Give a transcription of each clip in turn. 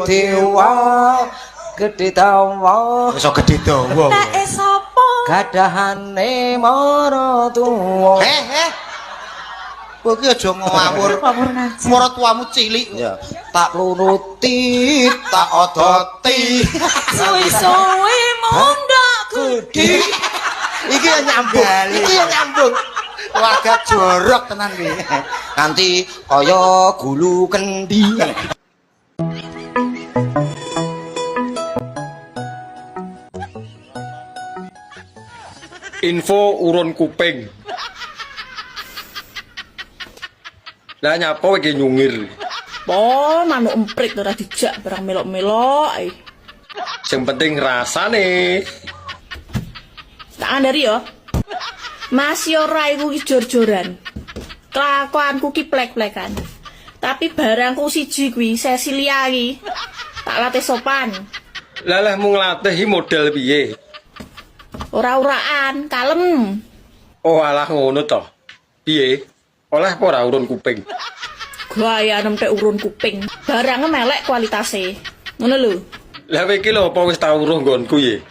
dewa gedhe dawa iso gedhe dawa Nek sapa gadahane maratuwa kowe iki aja ngawur maratuwamu cilik ya tak nuruti tak odoti suwi-suwi mundak gedhe iki nyambung keluarga jorok tenan iki nanti kaya gulu kendi info urun kuping. Lah nyapa iki nyungir. manuk emprit ora dijak barang melok-melok ae. Sing penting rasane. Tak andari yo. Mas yo ora iku ki jor-joran. Kelakuanku ki plek-plekan. Tapi barangku siji kuwi Cecilia iki. Tak latih sopan. Lah mung nglatih model piye? Ora-uraan, kalem. Oh alah ngono to. Piye? Oleh apa ora urun kuping? Gaya nemte urun kuping. Barangnya melek kualitasnya. Ngono lho. Lah iki lho apa wis tau uruh nggonku ye?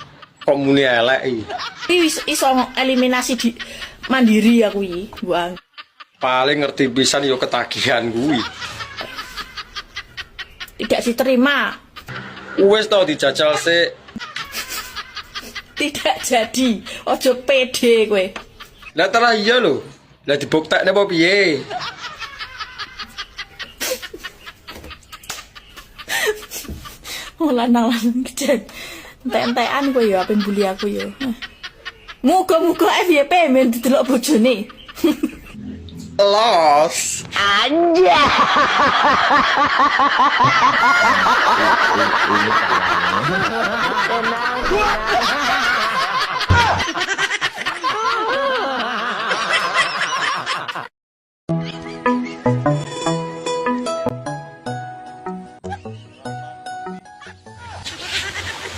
Kok muni elek iki? Iki wis iso eliminasi di mandiri aku iki, Bang. Paling ngerti pisan yo ketagihan kuwi. Tidak diterima. Wis to dijajal sik. Tidak jadi. Ojo pede kowe. Lah terah iya lho. Lah dibuktekne apa piye? Lanang-lanang kejen. Entek-entekan kowe ya ape mbuli aku ya. Muga-muga FYP men didelok bojone. Los.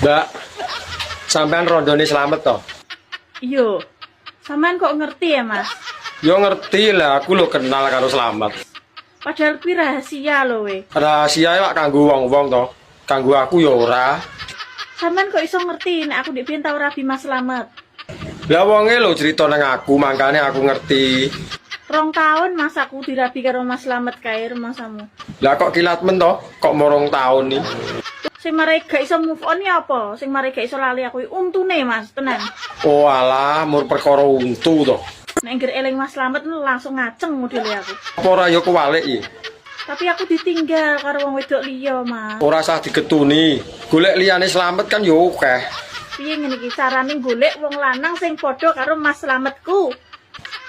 Mbak, sampean rondone selamat toh? Iyo. Sampean kok ngerti ya, Mas? Yo ngerti lah, aku lo kenal karo selamat. Padahal kuwi rahasia lho we. Rahasia lak kanggo wong-wong toh. Kanggo aku yo ora. Sampean kok iso ngerti nek aku ndek biyen tau rabi Mas Slamet. Lah wonge lho cerita nang aku, makane aku ngerti. 2 tahun Mas aku dirabi karo Mas Slamet kae rumahmu. Lah kok kilat men toh? Kok morong tahun nih? Sing mare gak iso move on ya apa? Sing mare gak iso lali aku untune Mas, tenan. Oh alah, mur perkara untu toh. Nek ngger eling Mas Slamet langsung ngaceng modele aku. Apa ora yo kewalik iki? Tapi aku ditinggal karo wong wedok liya, Mas. Ora usah digetuni. Golek liyane selamat kan yo akeh. Piye ngene iki carane golek wong lanang sing padha karo Mas Slametku?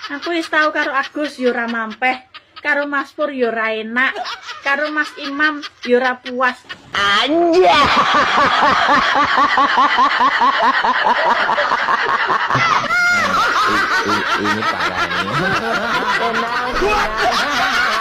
Aku wis tau karo Agus yo ora mampeh, karo Mas Pur yo ora enak, karo Mas Imam yo ora puas. Anjay. ini parah ini